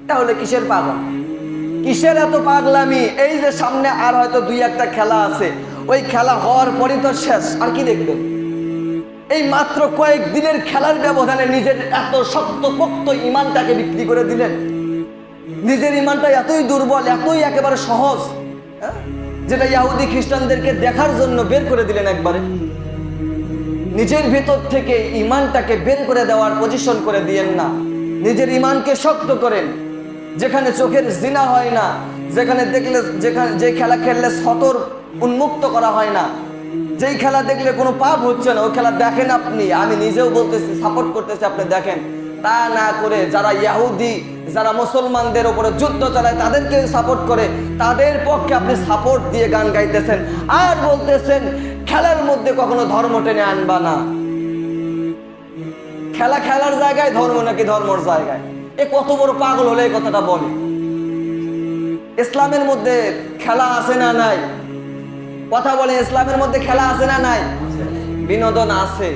তাহলে কিসের পাগল, কিসের এত পাগলামি? এই যে সামনে আর হয়তো দুই একটা খেলা আছে, ওই খেলা হওয়ার পরই তো শেষ, আর কি দেখবেন? এই মাত্র কয়েকদিনের খেলার ব্যবধানে নিজের এত শক্তপোক্ত ইমানটাকে বিক্রি করে দিলেন। নিজের ইমানটা এতই দুর্বল, এতই একেবারে সহজ, যেটা ইহুদি খ্রিস্টানদেরকে দেখার জন্য বের করে দিলেন একবারে। নিজের ভেতর থেকে ইমানটাকে বের করে দেওয়ার পজিশন করে দিয়েন না, নিজের ইমানকে শক্ত করেন। যেখানে চোখের জিনা হয় না, যেখানে দেখলে যে খেলা খেললে সতর উন্মুক্ত করা হয় না, যেই খেলা দেখলে কোনো পাপ হচ্ছে না, ওই খেলা দেখেন আপনি। আমি নিজেও বলতেছি, সাপোর্ট করতেছি, আপনি দেখেন। তা না করে যারা ইহুদি, যারা মুসলমানদের উপরে যুদ্ধ চালায়, তাদেরকে সাপোর্ট করে, তাদের পক্ষে আপনি সাপোর্ট দিয়ে গান গাইতেছেন আর বলতেছেন খেলার মধ্যে কখনো ধর্ম টেনে আনবা না। খেলা খেলার জায়গায়, ধর্ম নাকি ধর্মর জায়গায়? এ কত বড় পাগল হলে এই কথাটা বলে? ইসলামের মধ্যে খেলা আছে না নাই? কথা বলে, ইসলামের মধ্যে খেলা আছে না নাই? বিনোদন আছে।